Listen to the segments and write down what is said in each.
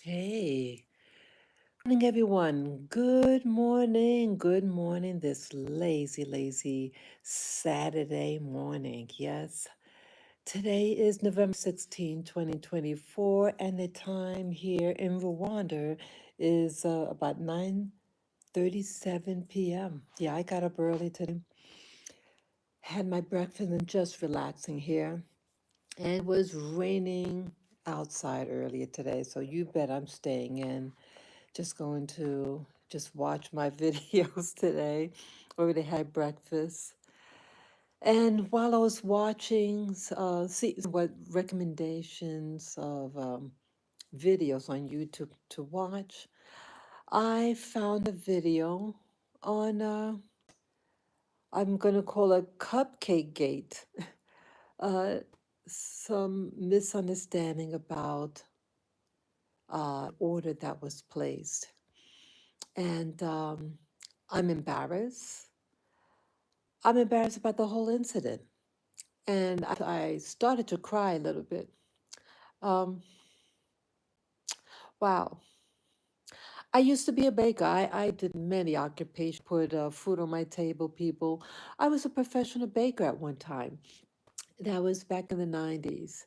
Hey, morning, everyone. Good morning, this lazy Saturday morning. Yes, today is November 16, 2024, and the time here in Rwanda is about 9:37 p.m. Yeah, I got up early today, had my breakfast, and just relaxing here. And it was raining outside earlier today, so you bet I'm staying in. Just going to just watch my videos today. Already had breakfast. And while I was watching, see what recommendations of videos on YouTube to watch, I found a video on, I'm going to call it Cupcakegate. Uh, some misunderstanding about order that was placed. And I'm embarrassed. I'm embarrassed about the whole incident. And I started to cry a little bit. Um, wow. I used to be a baker. I did many occupations, put food on my table, people. I was a professional baker at one time. That was back in the 90s.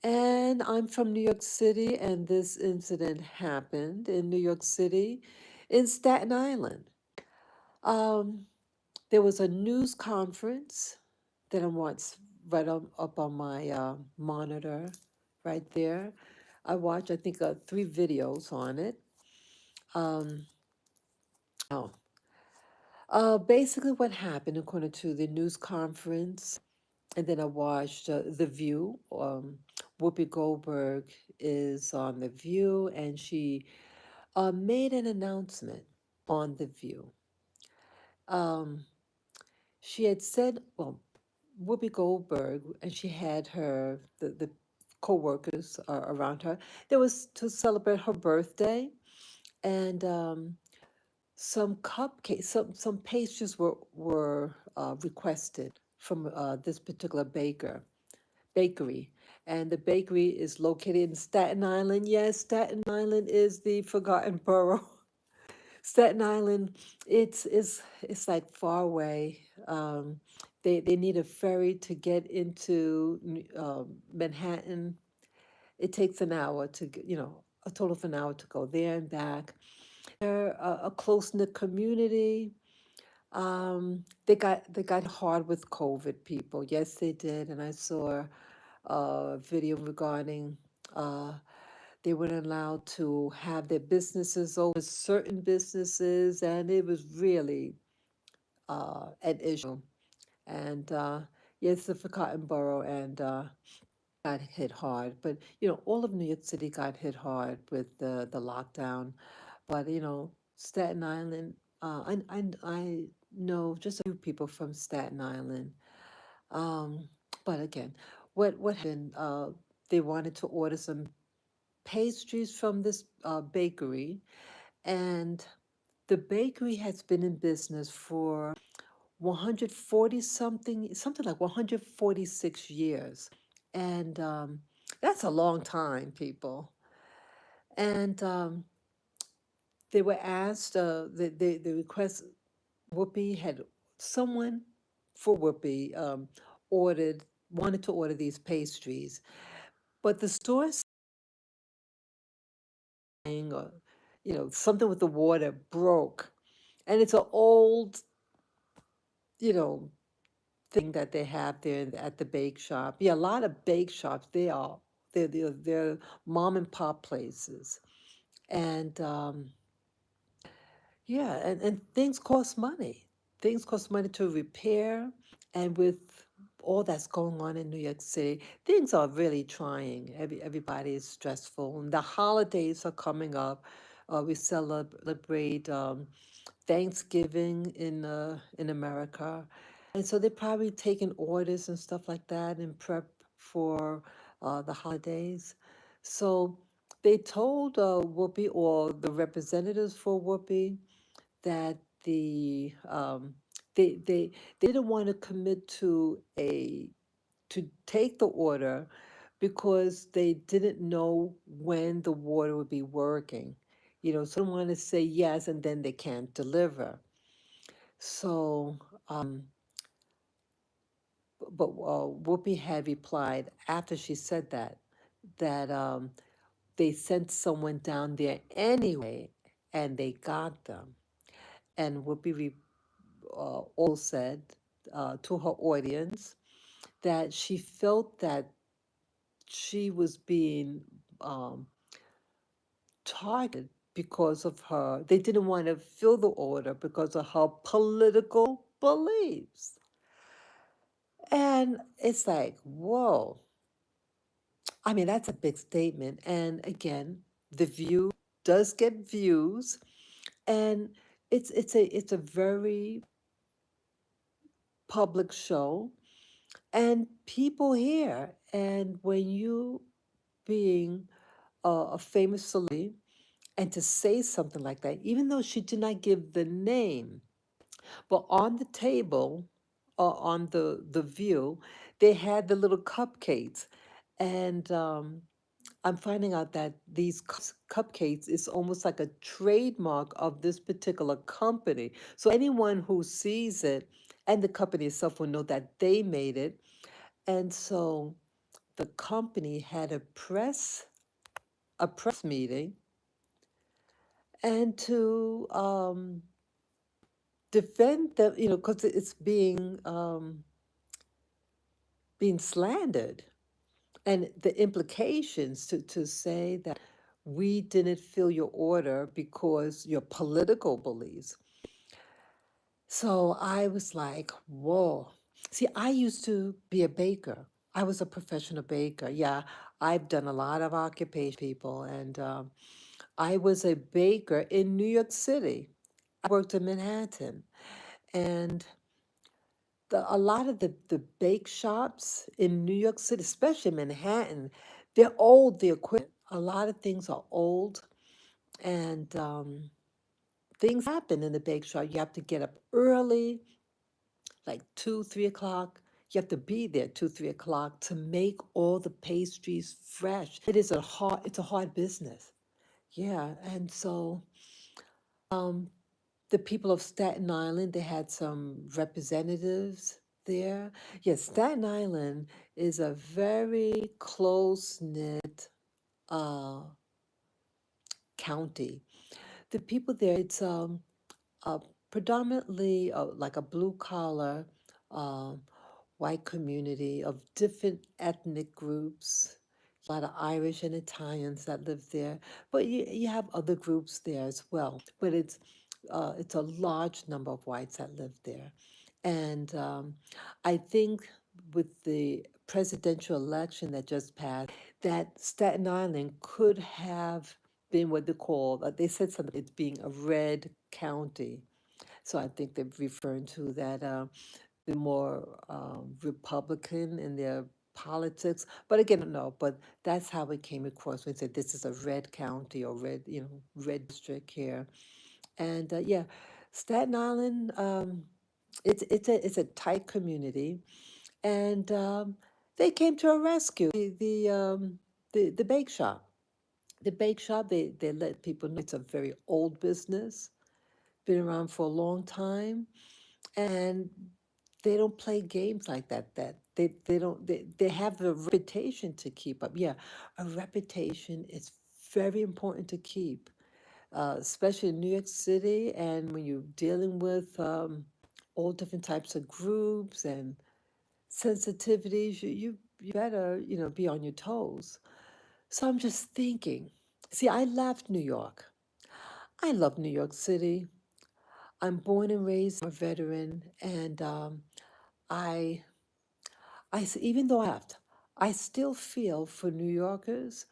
And I'm from New York City, and this incident happened in New York City in Staten Island. Um, there was a news conference that I'm once up on my monitor right there. I watched, I think, three videos on it. Um, oh, basically, what happened according to the news conference, and then I watched The View. Whoopi Goldberg is on The View, and she made an announcement on The View. Um, she had said, well, Whoopi Goldberg, and she had the co-workers around her. There was to celebrate her birthday, and some cupcakes, some pastries were requested from this particular bakery, and the bakery is located in Staten Island. Yes, Staten Island is the forgotten borough. Staten Island, it's like far away. They need a ferry to get into Manhattan. It takes an hour to a total of an hour to go there and back. They're a close knit community. They got hard with COVID, people. Yes, they did, and I saw a video regarding. Uh, they weren't allowed to have their businesses open, certain businesses, and it was really an issue. And yes, the forgotten borough and got hit hard. But all of New York City got hit hard with the lockdown. But Staten Island, I know just a few people from Staten Island. Um, but again, what happened? They wanted to order some pastries from this bakery, and the bakery has been in business for 140 something like 146 years. And that's a long time, people. And they were asked, the request, Whoopi had someone for Whoopi wanted to order these pastries, but the store saying, something with the water broke. And it's an old, you know, thing that they have there at the bake shop. Yeah, a lot of bake shops, they're mom and pop places. And yeah, and things cost money. Things cost money to repair. And with all that's going on in New York City, things are really trying. Everybody is stressful. And the holidays are coming up. We celebrate Thanksgiving in America. And so they're probably taking orders and stuff like that in prep for the holidays. So they told Whoopi, or the representatives for Whoopi, that the they didn't want to commit to take the order because they didn't know when the water would be working. So they don't want to say yes and then they can't deliver. So, but Whoopi had replied after she said that they sent someone down there anyway, and they got them. And also said to her audience that she felt that she was being um, targeted because of her. They didn't want to fill the order because of her political beliefs. And it's like, whoa. I mean, that's a big statement. And again, The View does get views, and it's a very public show, and people hear. And when you being a famous celebrity, and to say something like that, even though she did not give the name, but on the table, on the View, they had the little cupcakes, and I'm finding out that these cupcakes is almost like a trademark of this particular company. So anyone who sees it, and the company itself will know that they made it. And so the company had a press meeting, and to defend them, because it's being slandered, and the implications to say that we didn't fill your order because your political beliefs. So I was like, whoa. See, I used to be a baker. I was a professional baker. Yeah, I've done a lot of occupation, people, and I was a baker in New York City. I worked in Manhattan, and a lot of the bake shops in New York City, especially Manhattan, they're old, the equipment. A lot of things are old, and things happen in the bake shop. You have to get up early, like 2, 3 o'clock. You have to be there 2, 3 o'clock to make all the pastries fresh. It's a hard business. Yeah, and so um, the people of Staten Island, they had some representatives there. Yes, Staten Island is a very close-knit uh, county. The people there, it's uh, predominantly like a blue collar um, white community of different ethnic groups. A lot of Irish and Italians that live there, but you have other groups there as well. But it's a large number of whites that live there, and I think with the presidential election that just passed, that Staten Island could have been what they call, they said something, it's being a red county. So I think they're referring to that they're more Republican in their politics. But again, I don't know. But that's how it came across when they said this is a red county or red, red district here. And yeah, Staten Island, it's a tight community, and they came to a rescue. The bake shop. The bake shop, they let people know it's a very old business, been around for a long time, and they don't play games like that. They don't they have a reputation to keep up. Yeah, a reputation is very important to keep, especially in New York City, and when you're dealing with all different types of groups and sensitivities, you better be on your toes. So I'm just thinking. See, I left New York. I love New York City. I'm born and raised. I'm a veteran, and I, even though I left, I still feel for New Yorkers.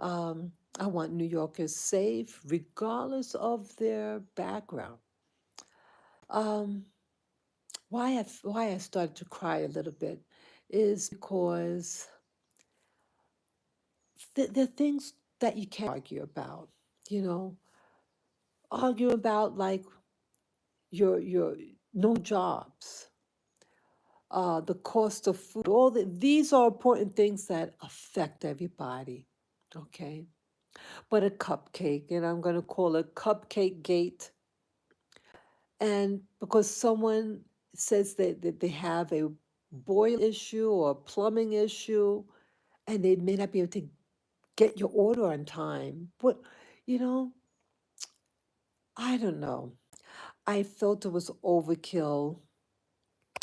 I want New Yorkers safe, regardless of their background. Um, why I started to cry a little bit is because the things that you can't argue about, you know, argue about like your no jobs, the cost of food. These are important things that affect everybody. Okay. But a cupcake, and I'm going to call it Cupcakegate. And because someone says that they have a boil issue or a plumbing issue, and they may not be able to get your order on time. But, you know, I don't know. I felt it was overkill.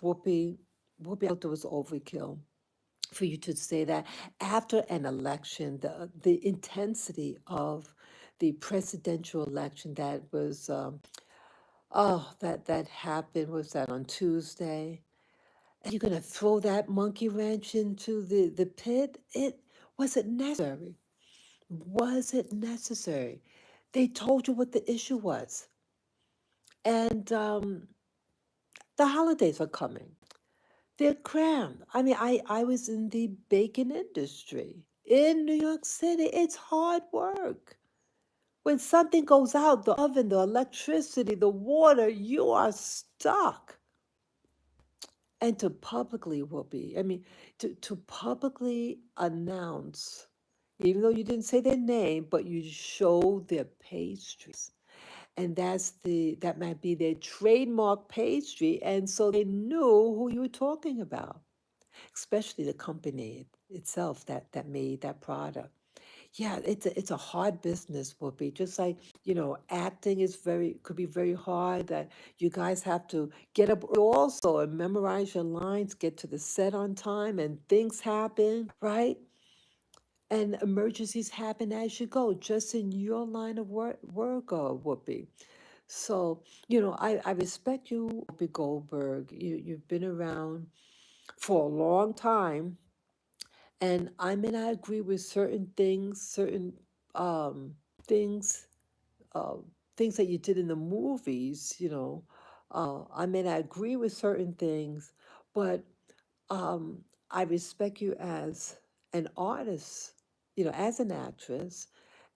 Whoopi, Whoopi, I felt it was overkill for you to say that after an election, the intensity of the presidential election that was, that happened, was that on Tuesday? And you're gonna throw that monkey wrench into the pit? Was it necessary? Was it necessary? They told you what the issue was. And the holidays are coming. They're crammed. I mean, I was in the baking industry in New York City. It's hard work. When something goes out, the oven, the electricity, the water, you are stuck. And to publicly, Whoopi, I mean, to publicly announce, even though you didn't say their name, but you showed their pastries. And that might be their trademark pastry. And so they knew who you were talking about, especially the company itself that made that product. Yeah, it's a hard business, Whoopi. Just like, acting could be very hard. That you guys have to get up also and memorize your lines, get to the set on time, and things happen, right? And emergencies happen as you go, just in your line of work, Whoopi. So, I respect you, Whoopi Goldberg. You've been around for a long time, and I may not agree with certain things, certain um, things, uh, things that you did in the movies. I may not agree with certain things, but um, I respect you as an artist, as an actress,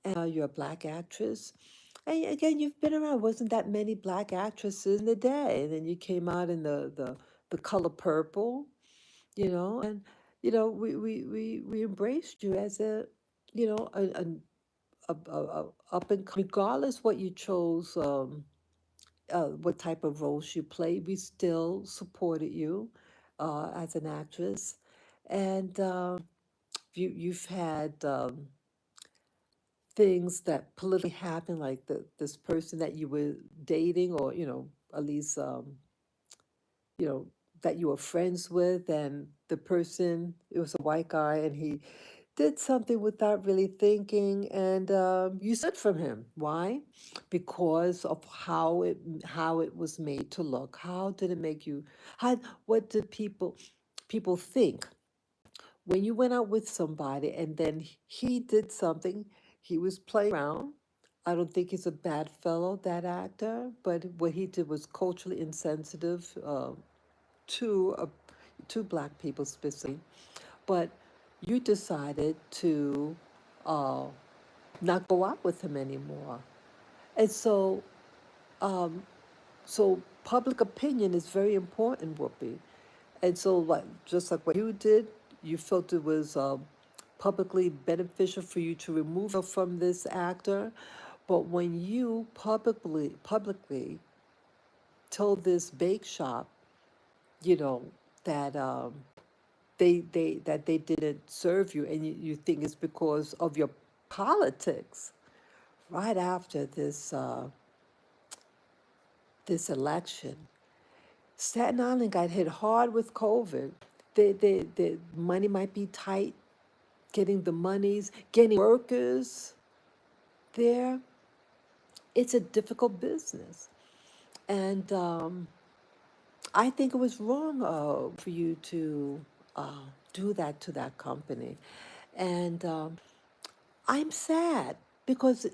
and you're a black actress. And again, you've been around. Wasn't that many black actresses in the day? And then you came out in the color purple, and we embraced you as a up and regardless what you chose, what type of roles you played, we still supported you as an actress, and you've had things that politically happened, like this person that you were dating, or at least you know that you were friends with, and the person, it was a white guy, and he did something without really thinking, and you stood from him. Why? Because of how it was made to look. How did it make you? How What did people think when you went out with somebody, and then he did something? He was playing around. I don't think he's a bad fellow, that actor, but what he did was culturally insensitive to to black people specifically. But you decided to uh, not go out with him anymore. And so public opinion is very important, Whoopi. And so, like, just like what you did, you felt it was publicly beneficial for you to remove yourself from this actor. But when you publicly told this bake shop, you know, that they didn't serve you, and you think it's because of your politics, right after this election, Staten Island got hit hard with COVID. The money might be tight, getting the monies, getting workers there. It's a difficult business. And I think it was wrong for you to do that to that company. And I'm sad because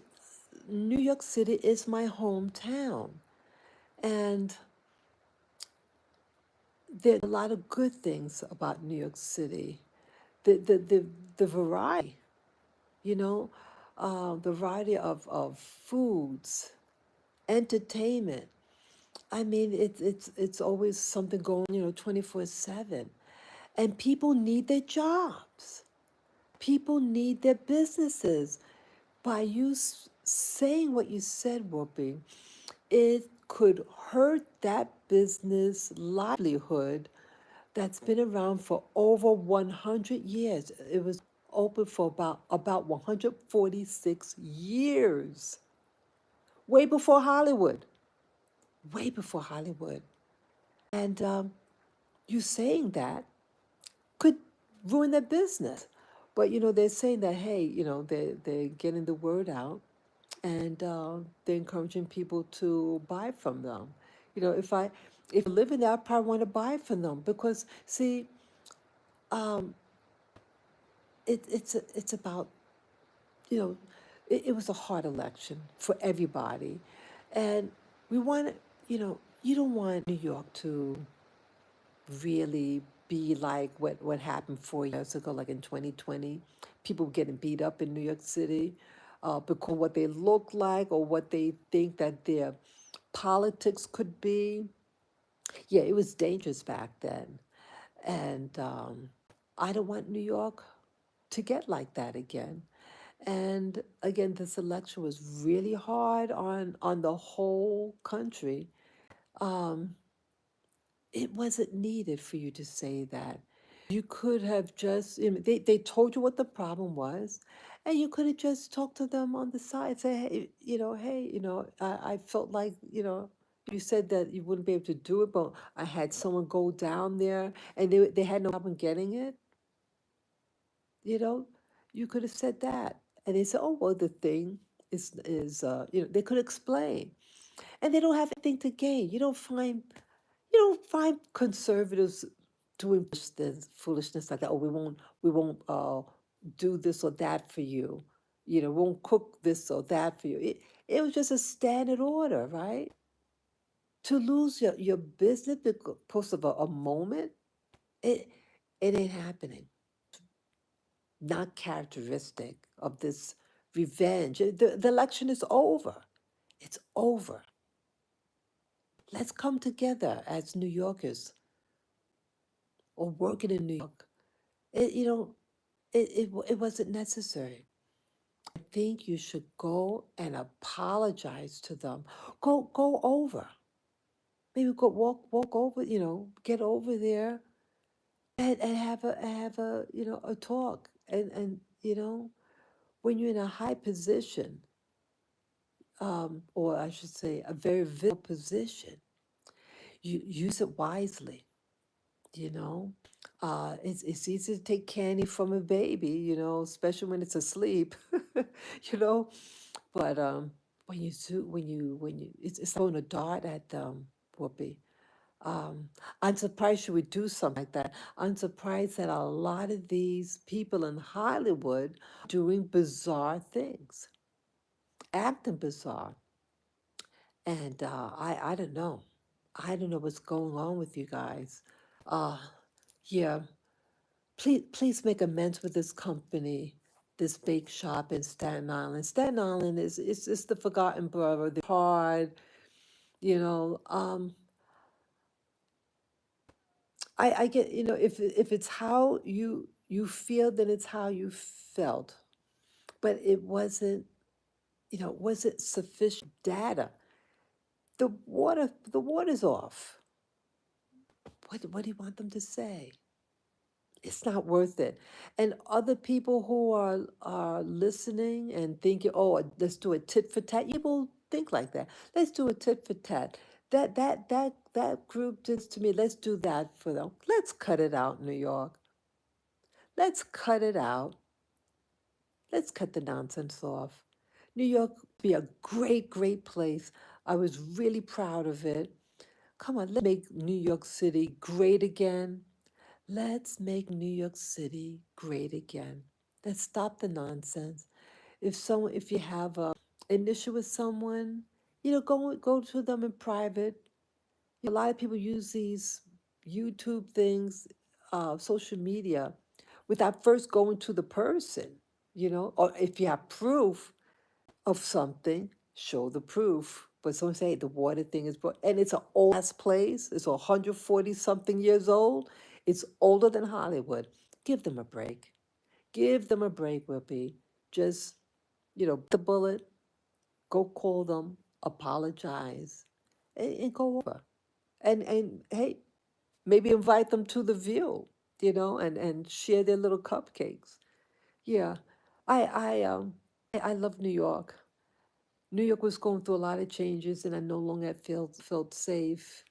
New York City is my hometown. And there are a lot of good things about New York City. The variety, you know, the variety of foods, entertainment. I mean, it's always something going, 24/7. And people need their jobs. People need their businesses. By you saying what you said, Whoopi, it could hurt that business livelihood that's been around for over 100 years. It was open for about 146 years, way before Hollywood, way before Hollywood. And you saying that could ruin their business. But they're saying that, hey, they're getting the word out, and they're encouraging people to buy from them. If I live in there, I probably want to buy from them because see, um, it's about you know, it was a hard election for everybody, and we want you don't want New York to really be like what happened 4 years ago, like in 2020. People getting beat up in New York City because what they look like or what they think that their politics could be. Yeah, it was dangerous back then. And I don't want New York to get like that again. And again, this election was really hard on the whole country. Um, it wasn't needed for you to say that. You could have just, they told you what the problem was, and you could have just talked to them on the side, say, hey, I felt like, you said that you wouldn't be able to do it, but I had someone go down there and they had no problem getting it, you know, you could have said that. And they said, oh, well, the thing they could explain. And they don't have anything to gain. You don't find conservatives doing foolishness like that. Oh, we won't do this or that for you. Won't cook this or that for you. It was just a standard order, right? To lose your business because of a moment, it it ain't happening. Not characteristic of this revenge. The election is over. It's over. Let's come together as New Yorkers or working in New York. It, you know, it wasn't necessary. I think you should go and apologize to them. Go over. Maybe go walk over, get over there and have a talk. And when you're in a high position, or I should say a very visible position, you use it wisely, you know. It's easy to take candy from a baby, especially when it's asleep, you know. But when you do, it's throwing a dart at them, Whoopi. Um, I'm surprised you would do something like that. I'm surprised that a lot of these people in Hollywood doing bizarre things, acting bizarre. And I don't know. I don't know what's going on with you guys. Uh, yeah, please make amends with this company, this bake shop in Staten Island. Staten Island is the forgotten borough. The hard, you know. I get if it's how you feel, then it's how you felt. But it wasn't sufficient data. The water's off. What do you want them to say? It's not worth it. And other people who are listening and thinking, oh, let's do a tit for tat. You will think like that. Let's do a tit for tat. That group did to me. Let's do that for them. Let's cut it out, New York. Let's cut it out. Let's cut the nonsense off. New York would be a great, great place. I was really proud of it. Come on, let's make New York City great again. Let's make New York City great again. Let's stop the nonsense. If you have an issue with someone, go to them in private. A lot of people use these YouTube things, social media, without first going to the person. Or if you have proof of something, show the proof. But some say the water thing is, and it's an old ass place. It's 140 something years old. It's older than Hollywood. Give them a break. Give them a break, Whoopi. Just, the bullet, go call them, apologize, and go over. And hey, maybe invite them to the view, and share their little cupcakes. Yeah. I love New York. New York was going through a lot of changes, and I no longer felt safe,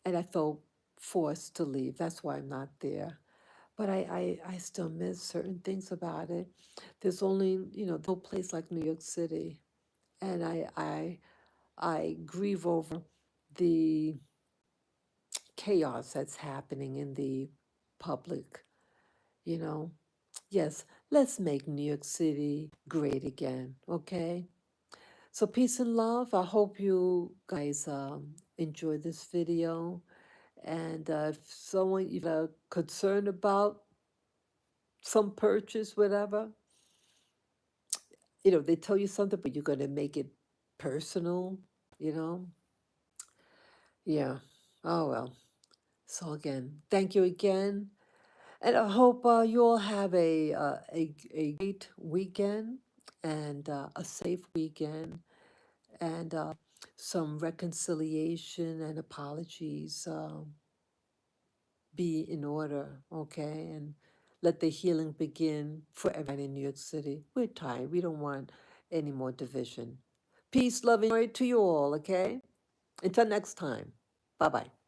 and I felt forced to leave. That's why I'm not there. But I still miss certain things about it. There's only, no place like New York City, and I grieve over the chaos that's happening in the public. You know, yes, let's make New York City great again. Okay. So peace and love. I hope you guys enjoy this video. And if someone you are concerned about some purchase, whatever, they tell you something, but you're going to make it personal, you know? Yeah. Oh, well. So again, thank you again. And I hope you all have a great weekend and a safe weekend and some reconciliation and apologies be in order, okay? And let the healing begin for everybody in New York City. We're tired. We don't want any more division. Peace, love, and joy to you all, okay? Until next time. Bye bye.